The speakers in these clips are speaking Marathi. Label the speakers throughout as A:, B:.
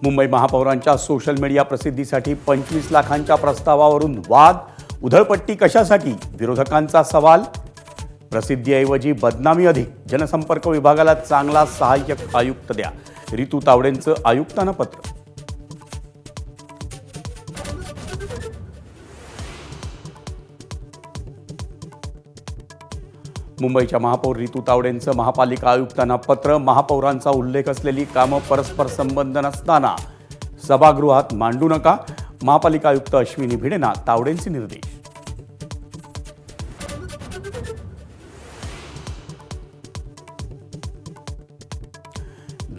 A: मुंबई महापौरांच्या सोशल मीडिया प्रसिद्धीसाठी 25 लाखांच्या प्रस्तावावरून वाद, उधळपट्टी कशासाठी? विरोधकांचा सवाल. प्रसिद्धीऐवजी बदनामी अधिक, जनसंपर्क विभागाला चांगला सहाय्यक आयुक्त द्या, रितू तावडेंचं आयुक्तांना पत्र. मुंबईच्या महापौर रितू तावडेंचं महापालिका आयुक्तांना पत्र. महापौरांचा उल्लेख असलेली कामं परस्पर संबंध नसताना सभागृहात मांडू नका. महापालिका आयुक्त अश्विनी भिडेंना तावडेंचे निर्देश.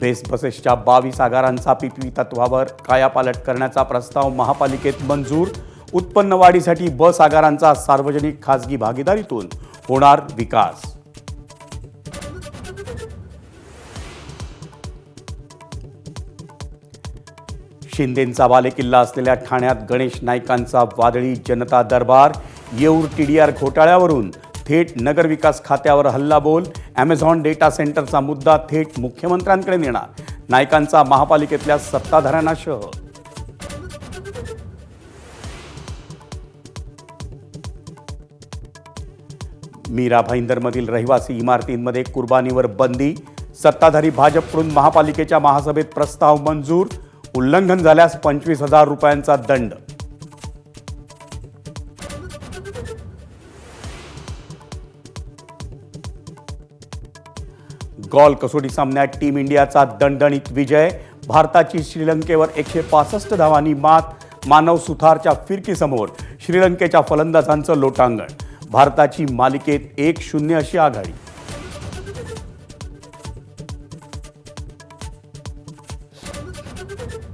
A: बेस्ट बसेसच्या 22 आगारांचा पीपीपी तत्वावर कायापालट करण्याचा प्रस्ताव महापालिकेत मंजूर. उत्पन्न वाढीसाठी बस आगारांचा सार्वजनिक खासगी भागीदारीतून होणार विकास. शिंदेंचा बालेकिल्ला असलेल्या ठाण्यात गणेश नाईकांचा वादळी जनता दरबार. येऊर टीडीआर घोटाळ्यावरून थेट नगरविकास खात्यावर हल्लाबोल. ॲमेझॉन डेटा सेंटरचा मुद्दा थेट मुख्यमंत्र्यांकडे नेणार. नाईकांचा महापालिकेतल्या सत्ताधाऱ्यांना शह. मीरा भाईंदरमधील रहिवासी इमारतींमध्ये कुर्बानीवर बंदी. सत्ताधारी भाजपकडून महापालिकेच्या महासभेत प्रस्ताव मंजूर. उल्लंघन झाल्यास 25,000 रुपयांचा दंड. गॉल कसोटी सामन्यात टीम इंडियाचा दणदणीत विजय. भारताची श्रीलंकेवर 165 धावांनी मात. मानव सुथारच्या फिरकीसमोर श्रीलंकेच्या फलंदाजांचं लोटांगण. भारताची मालिकेत 1-0 अशी आघाडी.